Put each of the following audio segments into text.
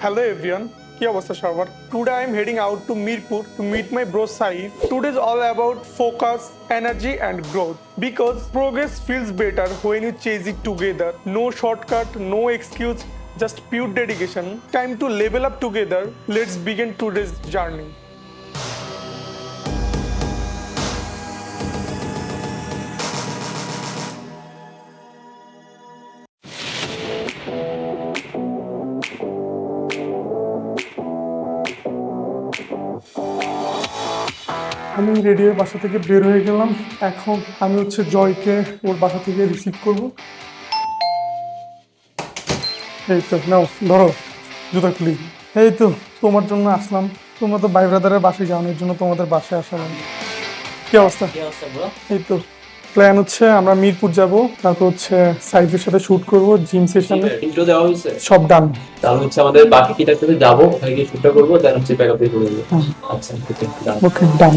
Hello everyone, কি অবস্থা সবার? Today I am heading out to Mirpur to meet my bro Saif. Today is all about focus, energy and growth. Because progress feels better when you chase it together. No shortcut, no excuse, just pure dedication. Time to level up together. Let's begin today's journey. আমি ready হয়ে বাসা থেকে বের হয়ে গেলাম। এখন আমি জয়কে ওর বাসা থেকে রিসিভ করব। এই তো নাও ধরো জুতা খুলি। এই তো তোমার জন্য আসলাম, তোমরা তো ভাই ব্রাদারের বাসায় যাও, এর জন্য তোমাদের বাসায় আসলাম। কি অবস্থা? এই তো প্ল্যান আমরা মিরপুর যাব, তারপর সাইফের সাথে শুট করব, জিম সেশনে ইন্ট্রো দেওয়া হয়েছে, সব ডান। তাহলে আমাদের বাকি কিটার সাথে যাবো, ওখানে গিয়ে শুটটা করবো, দেন ব্যাকআপ দিয়ে করে দেবো। আচ্ছা ওকে ডান।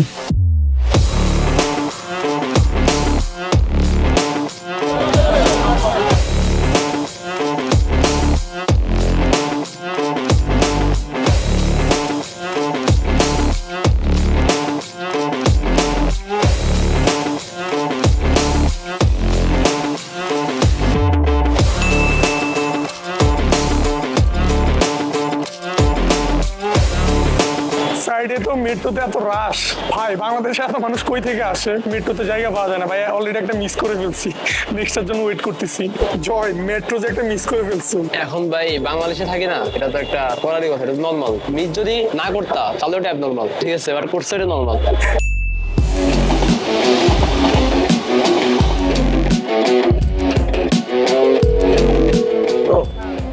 সাইডে তো মেট্রোতে এত রাশ ভাই, বাংলাদেশে এত মানুষ কই থেকে আসে, মেট্রোতে জায়গা পাওয়া যায় না ভাই। অলরেডি একটা মিস করে ফেলছি, নেক্সটের জন্য ওয়েট করতেছি। জয় মেট্রো যে একটা মিস করে ফেলছো। এখন ভাই বাংলাদেশে থাকি না, এটা তো একটা করারই কথা, এটা নর্মাল। মিস যদি না করতা তাহলে ওটা অ্যাবনর্মাল, ঠিক আছে? এবার করছে এটা নর্মাল।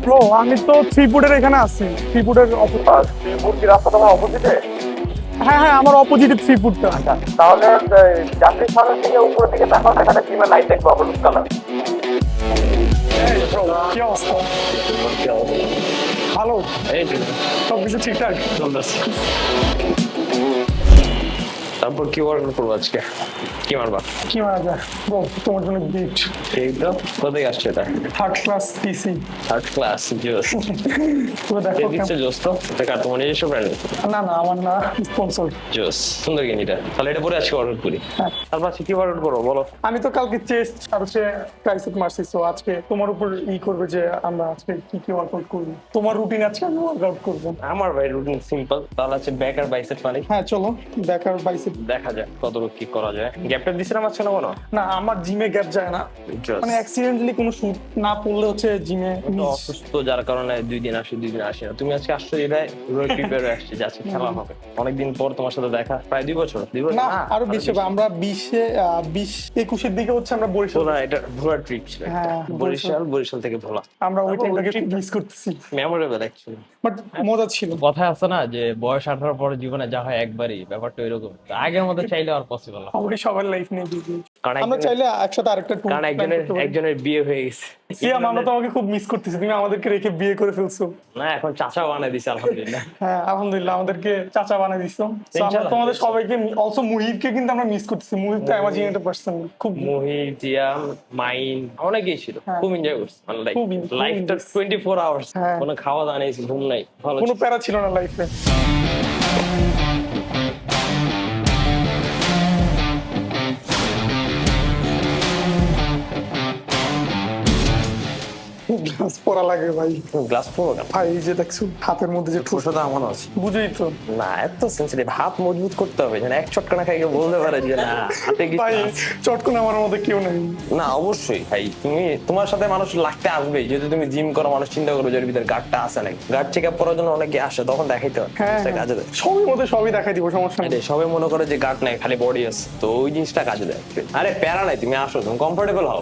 ব্রো আমি তো থ্রি ফুডের এখানে আছি, থ্রি ফুডের রাস্তাটা আমার অপোজিটে। হ্যাঁ হ্যাঁ আমার অপোজিটে থ্রি ফুডটা। তাহলে যাত্রী সামনে থেকে উপরের দিকে তাকালে এখানে জিমের লাইট দেখবো হলুদ কালার। কি অবস্থা? ভালো, এই তো সব কিছু ঠিকঠাক। তারপর কি অর্ডার করবো আজকে? কি মারবা? কি মারা যায় ব্রো, তোমার জন্য গিফট। ঠিক তো, কোথায় আসছে এটা? থার্ড ক্লাস পিসি। থার্ড ক্লাস জোস। পুরো দেখো কে দিচ্ছে জোস? তো এটা তোমার নিজস্ব ব্র্যান্ড? না না আমার না, স্পন্সর। জোস, সুন্দর গেনিটা। তাহলে এটা পরে আজকে অর্ডার করি। তারপর আজকে কি অর্ডার করবো বলো? আমি তো কালকে চেস্ট আর ট্রাইসেপ মারছি, তো আজকে তোমার উপর করবে যে আমরা আজকে কি কি ওয়ার্কআউট করব। তোমার রুটিন আজকে আমি ওয়ার্কআউট করব। আমার ভাই রুটিন সিম্পল, তাহলে আছে ব্যাক আর বাইসেপ মানে। হ্যাঁ চলো ব্যাক আর বাইসেপ দেখা যাক কতটুকু কি করা যায়। গ্যাপটা দিছিলাম আজকে না কোনো? না আমার জিমে গ্যাপ যায় না, মানে অ্যাক্সিডেন্টালি কোনো শুট না পড়লে জিমে অসুস্থ, যার কারণে 2 দিন আসি 2 দিন আসি না। তুমি আজকে আসছো এটাই রোড প্রিপেয়ার হয়ে আসছে, যাচ্ছে খেলা হবে। অনেকদিন পর তোমার সাথে দেখা, প্রায় 2 বছর। 2 বছর না আরো বেশি হবে। আমরা 20-21 দিকে আমরা বরিশাল। না এটা ভোলা ট্রিপ ছিল একটা। হ্যাঁ, বরিশাল থেকে ভোলা। আমরা ওই টাইমটাকে খুব মিস করতেছি, মেমোরেবল অ্যাকচুয়ালি। বাট মজা ছিল। কথা আছে না যে বয়স 18 পরে জীবনে যা হয় একবারই, ব্যাপারটা এরকম। আগের মতো চাইলে আর পসিবল না। আমরা সবার লাইফ নিয়ে বিজি। কারণ আমরা চাইলে একসাথে আরেকটা ট্যুর, কারণ একজনের বিয়ে হয়ে গেছে। আমরা তোমাকে খুব মিস করতেছি, তুমি আমাদেরকে রেখে বিয়ে করে ফেলছো। না এখন চাচা বানাই দিছে আলহামদুলিল্লাহ। হ্যাঁ আলহামদুলিল্লাহ আমাদেরকে চাচা বানাই দিছো। So, আমরা তোমাদের সবাইকে অলসো মুহিবকে কিন্তু আমরা মিস করতেছি। মুহিব তো অ্যামাজিং একটা পার্সন, খুব মুহিব, জিয়াম, মাইন অনেকেই ছিল, খুব এনজয় করছি। মানে খুব লাইফটা 24 আওয়ার্স, হ্যাঁ। কোনো খাওয়া দাওয়া নেই, ঘুম নাই, ভালো কোনো প্যারা ছিল না লাইফে। গ্লাস পরা লাগে ভাই। গ্লাস পড়ো না ভাই এই যে দেখছো হাতের মধ্যে যে ঠোঁট, ছোটটা আমার আছে। বুঝেই তো না এত সেন্সিটিভ, হাত মজবুত করতে হবে যেন এক চটকানা খাই বলতে পারে যে না হাতে কিছু ভাই, আছে। চটকনে আমার মধ্যে কেউ নেই। না অবশ্যই ভাই, তোমার সাথে মানুষ লাগতে আসবে, যেহেতু তুমি জিম করো, মানুষ চিন্তা করবে যে এর ভিতরে গার্ডটা আছে নাকি। গার্ড চেক আপ করার জন্য অনেকে আসে, তখন দেখাইতে হবে হ্যাঁ কাজে দেয়। সবই মধ্যে সবই দেখাই দিব, সমস্যা নেই। সবাই মনে করে যে গার্ড নাই, খালি বডি আছে, তো ওই জিনিসটা কাজে দেয়। আরে প্যারা নাই, তুমি আসো, তুমি কমফোর্টেবল হও।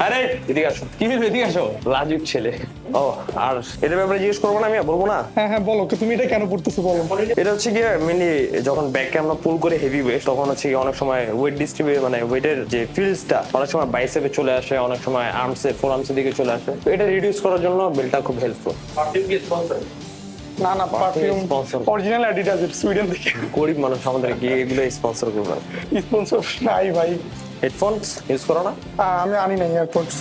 আরে এদিকে আসো, কি হলো এদিকে আসো, লাজুক ছেলে। ও আর এটার ব্যাপারে জিজ্ঞেস করবো না, আমি বলবো না। হ্যাঁ হ্যাঁ বলো, তুমি এটা কেন পড়তেছো বলো। এটা গিয়ে মেনলি যখন ব্যাককে আমরা পুল করে হেভি ওয়েট, তখন গিয়ে অনেক সময় ওয়েট ডিস্ট্রিবিউট, মানে ওয়েটের যে ফিল্ডসটা অনেক সময় বাইসেপে চলে আসে, অনেক সময় আর্মসে, ফোর আর্মসের দিকে চলে আসে। তো এটা রিডিউস করার জন্য বেল্টটা খুব হেল্পফুল। না না perfume sponsor original Adidas Sweden থেকে। গরিব মানুষ আমাদের গিয়ে এগুলো স্পন্সর করবে। স্পন্সর নাই ভাই। হেডফোনস ইউজ করো না? আমি আনি নাই এয়ারপোর্টস।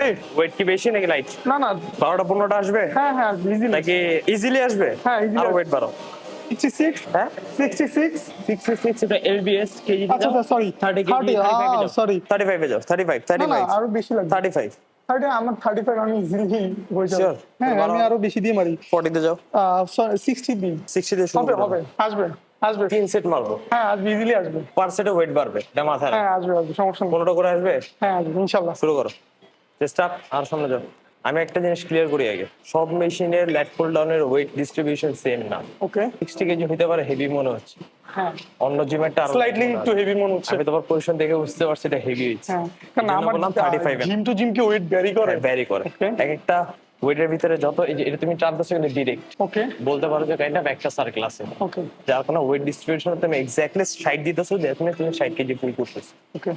রেডি? ওয়েট কি বেশি নাকি লাইট? না না, 12টা-15টা আসবে হ্যাঁ হ্যাঁ, ইজিলি। নাকি ইজিলি আসবে? হ্যাঁ, easily আর আসবে। ওয়েট বাড়ো। 66, হ্যাঁ 66, 66 এটা এলবিএস কেজি আচ্ছা সরি, 30 কেজি 35 সরি, 35 এ যাও 35 না না 35 আরো বেশি লাগবে। 35 30, আমার 35 আমি ইজিলি হয়ে যাবে। Sure? হ্যাঁ, বারো। আমি আরো বেশি দিয়ে মারি। 40 তে যাও 60 দিন 60 দিয়ে শুরু হবে, করো। হবে, আসবে, আসবে। 3 সেট মারবো, হ্যাঁ, আসবে, ইজিলি আসবে। পার সেটে ওয়েট বাড়বে, এটা মাথায় রাখো। হ্যাঁ, আসবে, আসবে, সমস্যা নেই। 15টা করে আসবে, হ্যাঁ, আসবে ইনশাআল্লাহ। শুরু করো। চেষ্টা আর সামনে যাও। আমি একটা জিনিস ক্লিয়ার করি আগে, সব মেশিনের ল্যাট পুল ডাউনের ওয়েট ডিস্ট্রিবিউশন সেম না। ওকে, 60 কেজি হতে পারে হেভি মনে হচ্ছে, হ্যাঁ, অন্য জিমেরটা আরো স্লাইটলি একটু হেভি মনে হচ্ছে। আমি তোমার পজিশন দেখে বুঝতে পারছি এটা হেভি হচ্ছে। হ্যাঁ, কারণ আমার বললাম 35 জিম টু জিম কি ওয়েট ভ্যারি করে। ভ্যারি করে। Okay. এক একটা ওয়েটের ভিতরে যত এই যে এটা তুমি টানতেছো কিন্তু ডিরেক্ট ওকে, বলতে পারো যে কাইন্ড অফ একটা সার্কেল আছে, ওকে, যার কোনো ওয়েট ডিস্ট্রিবিউশন তুমি এক্স্যাক্টলি 60 দিতেছো, যে তুমি 60 কেজি পুল করতেছো। ওকে।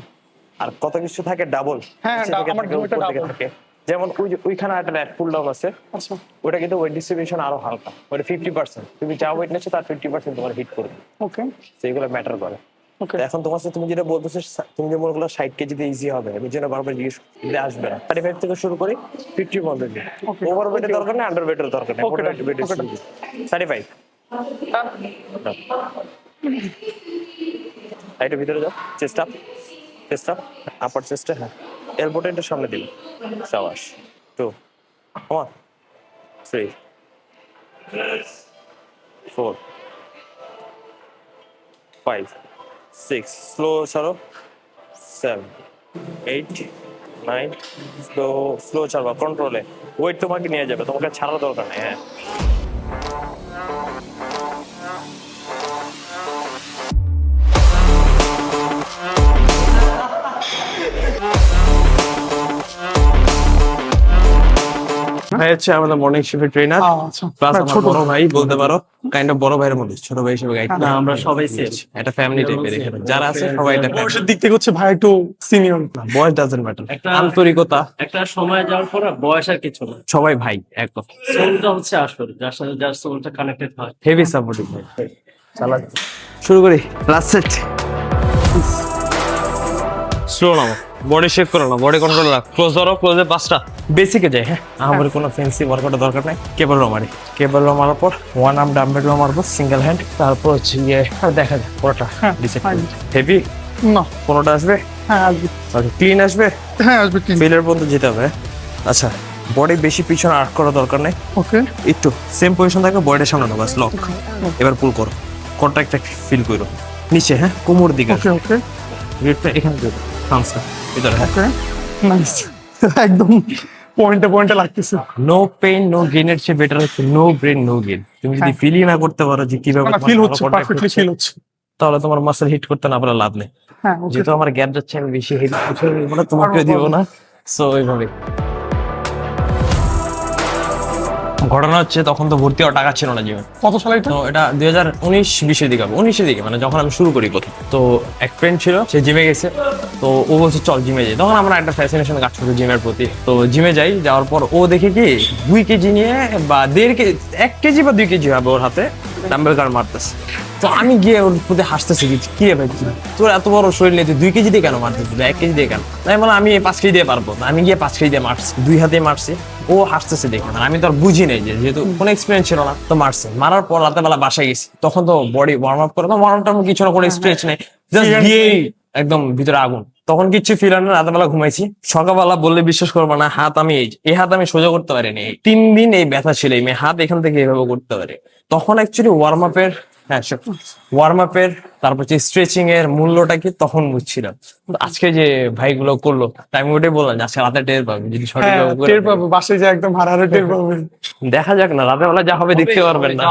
আর কত কিছু থাকে ডাবল, হ্যাঁ, আমার জিমটা double। থাকে। যেমন ওই যে ওইখানে একটা ল্যাট পুল ডাউন আছে, আচ্ছা, ওটা কিন্তু ওয়েট ডিস্ট্রিবিউশন আরো হালকা, ওটা 50%। তুমি যা ওয়েট নিচ্ছ তার 50% তোমার হিট করবে, ওকে, সেইগুলো ম্যাটার করে। ওকে। তো এখন তোমার সাথে তুমি যেটা বলতেছো, তুমি যে মনে 60 কেজিতে ইজি হবে, আমি যেন বারবার জিজ্ঞেস দিলে আসবে না। 35 থেকে শুরু করি 50 পর্যন্ত। Okay. ওভার ওয়েটের দরকার নেই, আন্ডার ওয়েটের দরকার নেই, Okay, মোটামুটি ওয়েট okay. 35। রাইটের ভিতরে যাও, চেস্ট আপ, চেস্ট আপ, আপার চেস্টে, হ্যাঁ এলবোটা একটু সামনে দিবে, সাবাস। 2 1 3 4 5 6 স্লো ছাড়ো, 7 8 9 স্লো ছাড়বা কন্ট্রোলে। ওয়েট তোমাকে নিয়ে যাবে, তোমাকে ছাড়ার দরকার নেই। হ্যাঁ ভাই হচ্ছে আমাদের মর্নিং শিফটের ট্রেনার, আচ্ছা, প্লাস না, আমার ছোট বড় ভাই বলতে পারো, কাইন্ড অফ বড় ভাইয়ের মধ্যে ছোট ভাই হিসেবে গাইড। না, আমরা সবাই সেম। এটা ফ্যামিলি টাইপের, এখানে যারা আছে সবাই এটা family। বয়সের দিক থেকে হচ্ছে ভাই একটু সিনিয়র। বয়স ডাজন্ট ম্যাটার, একটা- আন্তরিকতা, একটা সময় যাওয়ার পর আর বয়স আর কিছু না, সবাই ভাই এক কথা। সোলটা হচ্ছে আসল, যার সাথে যার সোলটা কানেক্টেড হয়। হেভি সাপোর্টিভ ভাই। চালা শুরু করি, লাস্ট সেট। স্লো নাও, বডি শেপ করো না, বডি কন্ট্রোল রাখ, ক্লোজ ধরো, ক্লোজে 5টা। বেসিকে যাই, হ্যাঁ আমার কোনো ফ্যান্সি ওয়ার্কআউটের দরকার নাই। কেবল লো মারি, কেবল লো মারার পর ওয়ান আর্ম ডাম্বেল লো মারবো সিঙ্গেল হ্যান্ড, তারপর হচ্ছে গিয়ে আর দেখা যায় পুরোটা ডিসাইড করি। হেভি না, কোনোটা আসবে, হ্যাঁ আসবে, ক্লিন আসবে, হ্যাঁ আসবে কি। ফিলের পর্যন্ত যেতে হবে। আচ্ছা, বডি বেশি পিছনে আর্ক করার দরকার নেই, ওকে, একটু সেম পজিশন থাকবে, বডির সামনে নাও, বাস লক। এবার পুল করো, কন্ট্রাক্ট ফিল করো নিচে, হ্যাঁ কোমর দিকে, ওকে, ওকে, রেটটা এখানে দেবো, হামসা ভিতরে, হ্যাঁ। ওকে, নাইস। একদম পয়েন্টে পয়েন্টে লাগতেছে। নো পেইন নো গেইনের চেয়ে বেটার হচ্ছে নো ব্রেন নো গেইন। তুমি যদি ফিলই না করতে পারো যে কিভাবে না, তোমার ফিল ভালো হচ্ছে, contract পারফেক্টলি হচ্ছে, ফিল হচ্ছে। তাহলে তোমার মাসেল হিট করতে না পারলে লাভ নেই। হ্যাঁ, ওকে, যেহেতু আমার গ্যাপ যাচ্ছে, আমি বেশি হেভি দিব না, তোমাকে দিব না, সো ওইভাবে। ঘটনা হচ্ছে তখন তো ভর্তি হওয়ার টাকা ছিল না জিমে। কত সালে এটা? তো এটা 2019-20 দিকে হবে, 19 দিকে, মানে যখন আমি শুরু করি প্রথম। তো এক ফ্রেন্ড ছিল, সে জিমে গেছে, তো ও বলছে চল জিমে যাই। তখন আমরা একটা ফ্যাসিনেশন কাজ করতো জিমের প্রতি। তো জিমে যাই, যাওয়ার পর ও দেখে কি 2 কেজি নিয়ে বা 1.5 কেজি, 1 কেজি বা 2 কেজি হবে ওর হাতে ডাম্বেল কার মারতেছে। তো আমি গিয়ে ওর প্রতি হাসতেছি, কি রে ভাই তোর এত বড় শরীর নিয়ে তুই 2 কেজি দিয়ে কেন মারতেছিস, 1 কেজি দিয়ে কেন? তাই বলে আমি 5 কেজি দিয়ে পারবো না। আমি গিয়ে 5 কেজি দিয়ে মারছি, 2 হাতে মারছি। ও হাসতেছে দেখে, মানে আমি তো আর বুঝি নাই, যেহেতু কোনো এক্সপিরিয়েন্স ছিল না, তো মারছে। মারার পর রাতের বেলা বাসায় গেছি, তখন তো বডি ওয়ার্ম আপ করে, ওয়ার্ম আপ কিছু না, কোনো স্ট্রেচ নেই, জাস্ট গিয়েই একদম ভিতরে আগুন। তখন কিচ্ছু ফিল হয় না, রাতের বেলা ঘুমাইছি। সকালবেলা বললে বিশ্বাস করবো না, হাত আমি এই হাত আমি সোজা করতে পারিনি, 3 দিন এই ব্যথা ছিল, এই হাত এখান থেকে এইভাবে করতে পারি। তখন অ্যাকচুয়ালি ওয়ার্ম আপের, হ্যাঁ ওয়ার্ম আপের, তারপর যে স্ট্রেচিং এর মূল্যটা কি তখন বুঝছিলাম। কিন্তু আজকে যে ভাইগুলো করলো, তাই আমি ওটাই বললাম যে আজকে রাতে টের পাবে, যদি হ্যাঁ, সঠিকভাবে করে টের পাবো, বাসায় যা একদম হারারে টের পাবো। দেখা যাক না, রাতের বেলা যা হবে দেখতে পারবেন না,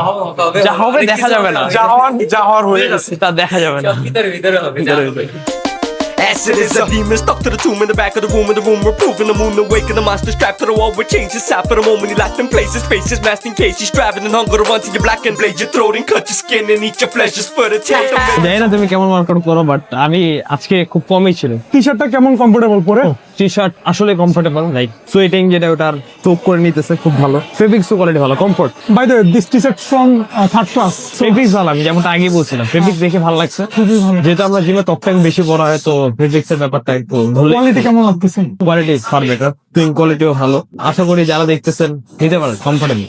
যা হবে দেখা যাবে না, যা হওয়ার হয়ে গেছে। তা দেখা যাবে না। ভিতরে হবে। Acid is a demon stuck to the tomb in the back of the room we're proving the moon awaken the monster strapped to the wall with chains it's for the moment he locked in places faces masking cases striving and hunger to run to your black and blade your throat and cut your skin and eat your flesh just for the taste জানি না তুমি কেমন workout করো, but আমি আজকে খুব কমই ছিল। টি শার্টটা কেমন কমফোর্টেবল পরে? টি শার্ট আসলে কমফোর্টেবল, লাইক সোয়েটিং যেটা ওটার চোখ করে নিতেছে খুব ভালো। ফেব্রিক্সও কোয়ালিটি ভালো, comfort. By the this T shirt from third class. Fabrics ভালো, আমি যেমনটা আগে বলছিলাম ফেব্রিক্স দেখে ভালো লাগছে। যেহেতু আমরা জিমে টপ টাইম বেশি পড়া হয়, তো ফেব্রিক্স এর ব্যাপারটা একটু কোয়ালিটি কেমন লাগতেছে? কোয়ালিটি ফার বেটার, টুইং কোয়ালিটিও ভালো। আশা করি যারা দেখতেছেন নিতে পারেন, comfortable.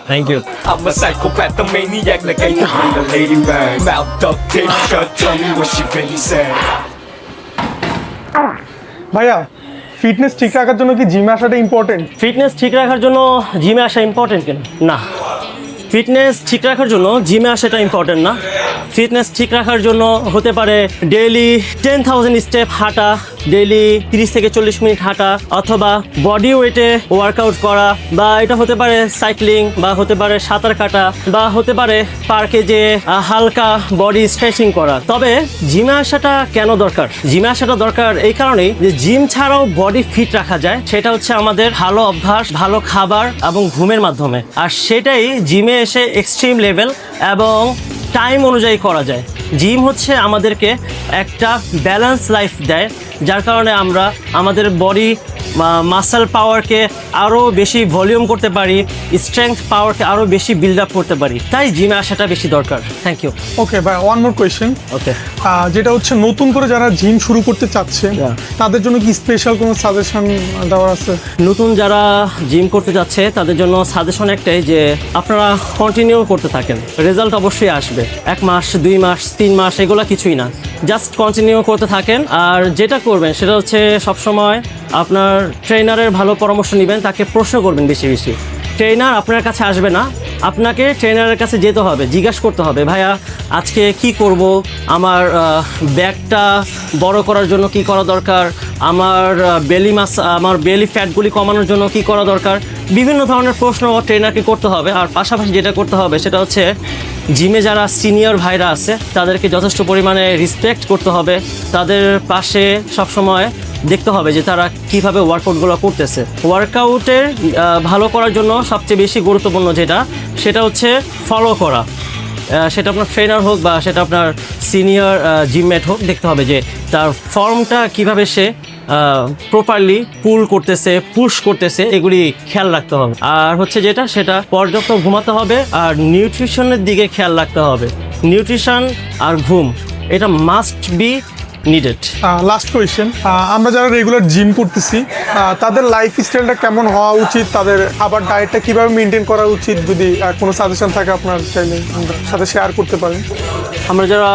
Thank you. I'm a psychopath, a maniac, like I can read a ladybug. Mouth duct tape shut, tell me what she really said. ভাইয়া, ফিটনেস ঠিক রাখার জন্য কি জিমে আসাটা ইম্পর্টেন্ট? ফিটনেস ঠিক রাখার জন্য জিমে আসা ইম্পর্টেন্ট কেন? না, ফিটনেস ঠিক রাখার জন্য জিমে আসাটা ইম্পর্টেন্ট না। ফিটনেস ঠিক রাখার জন্য হতে পারে ডেইলি 10,000 স্টেপ হাঁটা, ডেইলি 30 থেকে 40 মিনিট হাঁটা, অথবা বডি ওয়েটে ওয়ার্কআউট করা, বা এটা হতে পারে সাইক্লিং, বা হতে পারে সাঁতার কাটা, বা হতে পারে পার্কে যে হালকা বডি স্ট্রেচিং করা। তবে জিমে আসাটা কেন দরকার? জিমে আসাটা দরকার এই কারণেই যে জিম ছাড়াও বডি ফিট রাখা যায়, সেটা হচ্ছে আমাদের ভালো অভ্যাস, ভালো খাবার এবং ঘুমের মাধ্যমে। আর সেটাই জিমে এসে এক্সট্রিম লেভেল এবং টাইম অনুযায়ী করা যায়। জিম হচ্ছে আমাদেরকে একটা ব্যালেন্স লাইফ দেয়, যার কারণে আমরা আমাদের বডি মাসল পাওয়ারকে আরও বেশি ভলিউম করতে পারি, স্ট্রেংথ পাওয়ারকে আরও বেশি বিল্ড আপ করতে পারি। তাই জিমে আসাটা বেশি দরকার। Thank you. ওকে ভাই, ওয়ান মোর কোয়েশ্চেন। ওকে, যেটা হচ্ছে নতুন করে যারা জিম শুরু করতে চাচ্ছে তাদের জন্য কি স্পেশাল কোনো সাজেশন দেওয়ার আছে? নতুন যারা জিম করতে যাচ্ছে তাদের জন্য সাজেশন একটাই, যে আপনারা কন্টিনিউ করতে থাকেন, রেজাল্ট অবশ্যই আসবে। 1 মাস, 2 মাস, 3 মাস এগুলো কিছুই না, জাস্ট কন্টিনিউ করতে থাকেন। আর যেটা করবেন সেটা হচ্ছে সবসময় আপনার ট্রেনারের ভালো পরামর্শ নেবেন, তাকে প্রশ্ন করবেন বেশি বেশি। ট্রেনার আপনার কাছে আসবে না, আপনাকে ট্রেনারের কাছে যেতে হবে, জিজ্ঞাসা করতে হবে, ভাইয়া আজকে কি করব, আমার ব্যাকটা বড় করার জন্য কি করা দরকার, আমার বেলি মাস, আমার বেলি ফ্যাটগুলি কমানোর জন্য কি করা দরকার। বিভিন্ন ধরনের প্রশ্ন ট্রেনারকে করতে হবে। আর পাশাপাশি যেটা করতে হবে সেটা হচ্ছে জিমে যারা সিনিয়র ভাইরা আছে তাদেরকে যথেষ্ট পরিমাণে রেসপেক্ট করতে হবে, তাদের পাশে সবসময় দেখতে হবে যে তারা কিভাবে ওয়ার্কআউটগুলো করতেছে। ওয়ার্কআউটের ভালো করার জন্য সবচেয়ে বেশি গুরুত্বপূর্ণ সেটা হচ্ছে ফলো করা। সেটা আপনার ট্রেনার হোক বা সেটা আপনার সিনিয়র জিমমেট হোক, দেখতে হবে যে তার ফর্মটা কিভাবে সে প্রপারলি পুল করতেছে, পুশ করতেছে, এগুলি খেয়াল রাখতে হবে। আর হচ্ছে সেটা পর্যাপ্ত ঘুমাতে হবে, আর নিউট্রিশনের দিকে খেয়াল রাখতে হবে। নিউট্রিশন আর ঘুম এটা must be needed. Last question, আমরা যারা রেগুলার জিম করতেছি তাদের লাইফ স্টাইলটা কেমন হওয়া উচিত, তাদের খাবার ডায়েটটা কিভাবে মেনটেন করা উচিত, যদি কোনো সাজেশন থাকে আপনার চাইলে আমাদের সাথে শেয়ার করতে পারেন। আমরা যারা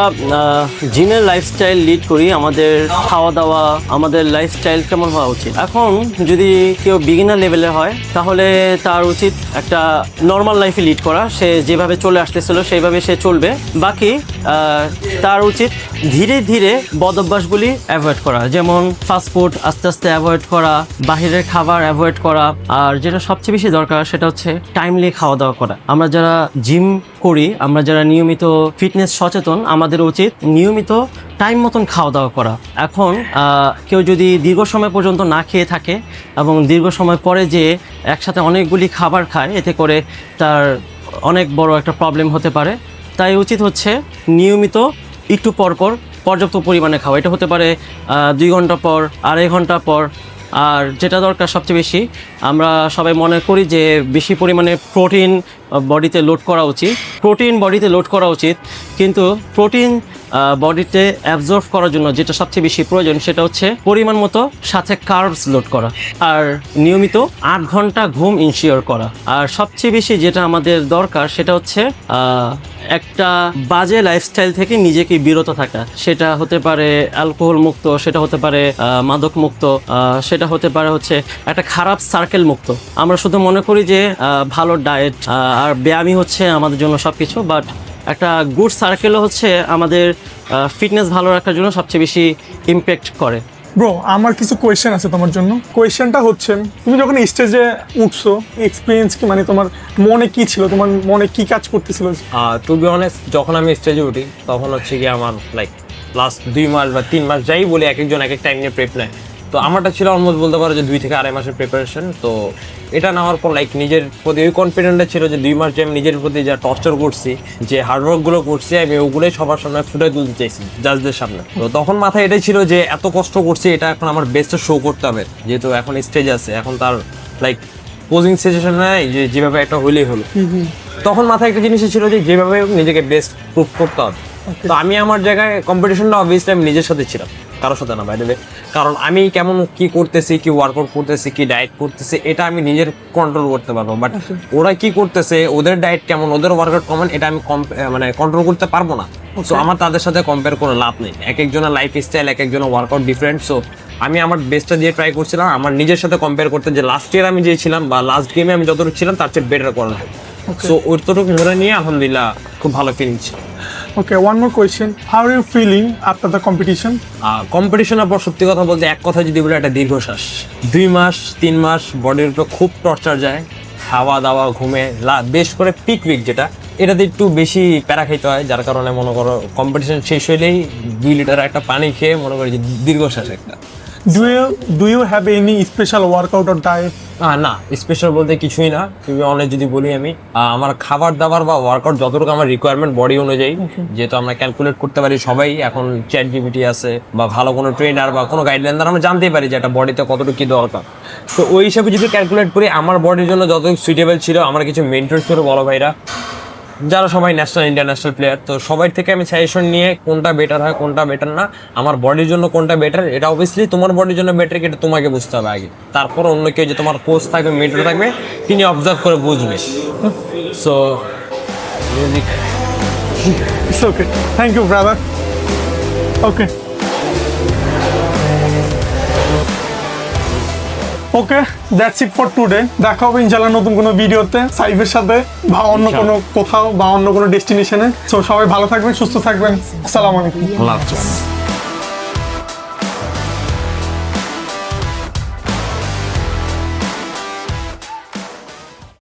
জিমের লাইফস্টাইল লিড করি, আমাদের খাওয়া দাওয়া, আমাদের লাইফস্টাইল কেমন হওয়া উচিত? এখন যদি কেউ বিগিনার লেভেলে হয় তাহলে তার উচিত একটা নর্মাল লাইফে লিড করা, সে যেভাবে চলে আসতেছিল সেইভাবে সে চলবে। বাকি তার উচিত ধীরে ধীরে বদ অভ্যাসগুলি অ্যাভয়েড করা, যেমন ফাস্টফুড আস্তে আস্তে অ্যাভয়েড করা, বাহিরের খাবার অ্যাভয়েড করা। আর যেটা সবচেয়ে বেশি দরকার সেটা হচ্ছে টাইমলি খাওয়া দাওয়া করা। আমরা যারা জিম করি, আমরা যারা নিয়মিত ফিটনেস সচেতন, আমাদের উচিত নিয়মিত টাইম মতন খাওয়া দাওয়া করা। এখন কেউ যদি দীর্ঘ সময় পর্যন্ত না খেয়ে থাকে এবং দীর্ঘ সময় পরে যে একসাথে অনেকগুলি খাবার খায়, এতে করে তার অনেক বড় একটা প্রবলেম হতে পারে। তাই উচিত হচ্ছে নিয়মিত একটু পরপর পর্যাপ্ত পরিমাণে খাওয়া। এটা হতে পারে 2 ঘন্টা পর, 2.5 ঘন্টা পর। আর যেটা দরকার সবচেয়ে বেশি, আমরা সবাই মনে করি যে বেশি পরিমাণে প্রোটিন বডিতে লোড করা উচিত, কিন্তু প্রোটিন বডিতে অ্যাবজর্ব করার জন্য যেটা সবচেয়ে বেশি প্রয়োজন সেটা হচ্ছে পরিমাণ মতো সাথে কার্বস লোড করা, আর নিয়মিত 8 ঘন্টা ঘুম ইনশিওর করা। আর সবচেয়ে বেশি যেটা আমাদের দরকার সেটা হচ্ছে একটা বাজে লাইফস্টাইল থেকে নিজেকে বিরত থাকা। সেটা হতে পারে অ্যালকোহল মুক্ত, সেটা হতে পারে মাদক মুক্ত, সেটা হতে পারে হচ্ছে একটা খারাপ সার্কেল মুক্ত। আমরা শুধু মনে করি যে ভালো ডায়েট আর ব্যায়ামই হচ্ছে আমাদের জন্য সব কিছু, বাট একটা গুড সার্কেলও হচ্ছে আমাদের ফিটনেস ভালো রাখার জন্য সবচেয়ে বেশি ইমপ্যাক্ট করে। ব্রো, আমার কিছু কোয়েশ্চেন আছে তোমার জন্য। কোয়েশ্চেনটা হচ্ছে, তুমি যখন স্টেজে উঠছো, এক্সপিরিয়েন্স কি, মানে তোমার মনে কি ছিল, তোমার মনে কি কাজ করতেছিল? টু বি অনেস্ট, যখন আমি স্টেজে উঠি তখন হচ্ছে কি আমার লাইক লাস্ট 2 মাস বা 3 মাস যাই বলি, এক একজন এক এক টাইম নিয়ে প্রেপ নেয়। তো আমারটা ছিল অলমোস্ট বলতে পারো যে 2 থেকে 2.5 মাসের প্রিপারেশন। তো এটা নেওয়ার পর লাইক নিজের প্রতি ওই কনফিডেন্টটা ছিল যে 2 মাস যে আমি নিজের প্রতি যা টর্চার করছি, যে হার্ডওয়ার্কগুলো করছি, আমি ওগুলোই সবার সামনে ফুটে তুলতে চাইছি জাজদের সামনে। তো তখন মাথায় এটাই ছিল যে এত কষ্ট করছি, এটা এখন আমার বেস্টটা শো করতে হবে, যেহেতু এখন স্টেজ আছে, এখন তার লাইক পোজিং সিচুয়েশন নাই যে যেভাবে একটা হইলেই হলো। তখন মাথায় একটা জিনিস ছিল যে যেভাবে হোক নিজেকে বেস্ট প্রুভ করতে হবে। তো আমি আমার জায়গায় কম্পিটিশনটা অবভিয়াসলি আমি নিজের সাথে ছিলাম, কারোর সাথে না বাইরে। কারণ আমি কেমন কি করতেছি, কি ওয়ার্কআউট করতেছি, কি ডায়েট করতেছি, এটা আমি নিজের কন্ট্রোল করতে পারবো। বাট ওরা কি করতেছে, ওদের ডায়েট কেমন, ওদের ওয়ার্কআউট কেমন, এটা আমি মানে কন্ট্রোল করতে পারবো না। সো আমার তাদের সাথে কম্পেয়ার করে লাভ নেই। এক একজনের লাইফ স্টাইল, এক একজনের ওয়ার্কআউট ডিফারেন্ট। সো আমি আমার বেস্টটা দিয়ে ট্রাই করছিলাম আমার নিজের সাথে কম্পেয়ার করতে, যে লাস্ট ইয়ার আমি যে ছিলাম বা লাস্ট গেমে আমি যতটুকু ছিলাম তার চেয়ে বেটার করা হয়। সো ওইটুকু ধরে নিয়ে আলহামদুলিল্লাহ খুব ভালো ফিলিং ছিল। Okay, one more question. How are you feeling after the competition? কম্পিটিশনের পর সত্যি কথা বলতে এক কথা যদি বলে, একটা দীর্ঘশ্বাস। 2 মাস 3 মাস বডির উপর খুব টর্চার যায়, খাওয়া দাওয়া ঘুমে বেশ করে পিক যেটা, এটাতে একটু বেশি প্যারা খাইতে হয়, যার কারণে মনে করো কম্পিটিশন শেষ হইলেই 2 লিটার একটা পানি খেয়ে মনে করি যে দীর্ঘশ্বাস একটা। Do you have any special workout or diet? না, স্পেশাল বলতে কিছুই না। তুমি অনেক যদি বলি আমি আমার খাবার দাবার বা ওয়ার্কআউট যতটুকু আমার রিকোয়ারমেন্ট বডি অনুযায়ী, যেহেতু আমরা ক্যালকুলেট করতে পারি সবাই, এখন চ্যাট জিপিটি আছে বা ভালো কোনো ট্রেনার বা কোনো গাইডলাইন দ্বারা আমরা জানতেই পারি যে একটা বডিতে কতটুকু কি দরকার। তো ওই হিসাবে যদি ক্যালকুলেট করি, আমার বডির জন্য যতটুকু সুইটেবল ছিল, আমার কিছু মেন্টর ছিল বড় ভাইরা, যারা সবাই ন্যাশনাল ইন্টারন্যাশনাল প্লেয়ার। তো সবার থেকে আমি সাজেশন নিয়ে কোনটা বেটার হয়, কোনটা বেটার না, আমার বডির জন্য কোনটা বেটার, এটা অবভিয়াসলি তোমার বডির জন্য বেটার, এটা তোমাকে বুঝতে হবে আগে। তারপর অন্য কেউ, যে তোমার কোচ থাকবে, মেন্টর থাকবে, তিনি অবজার্ভ করে বুঝবে। So music. It's okay. Thank you, brother. Okay. Okay, that's it for today. দেখা হবে ইনশাআল্লাহ নতুন কোনো ভিডিওতে সাইফের সাথে বা অন্য কোনো কোথাও বা অন্য কোনো ডেস্টিনেশনে। সো সবাই ভালো থাকবেন, সুস্থ থাকবেন। আসসালামু আলাইকুম। আল্লাহ হাফেজ।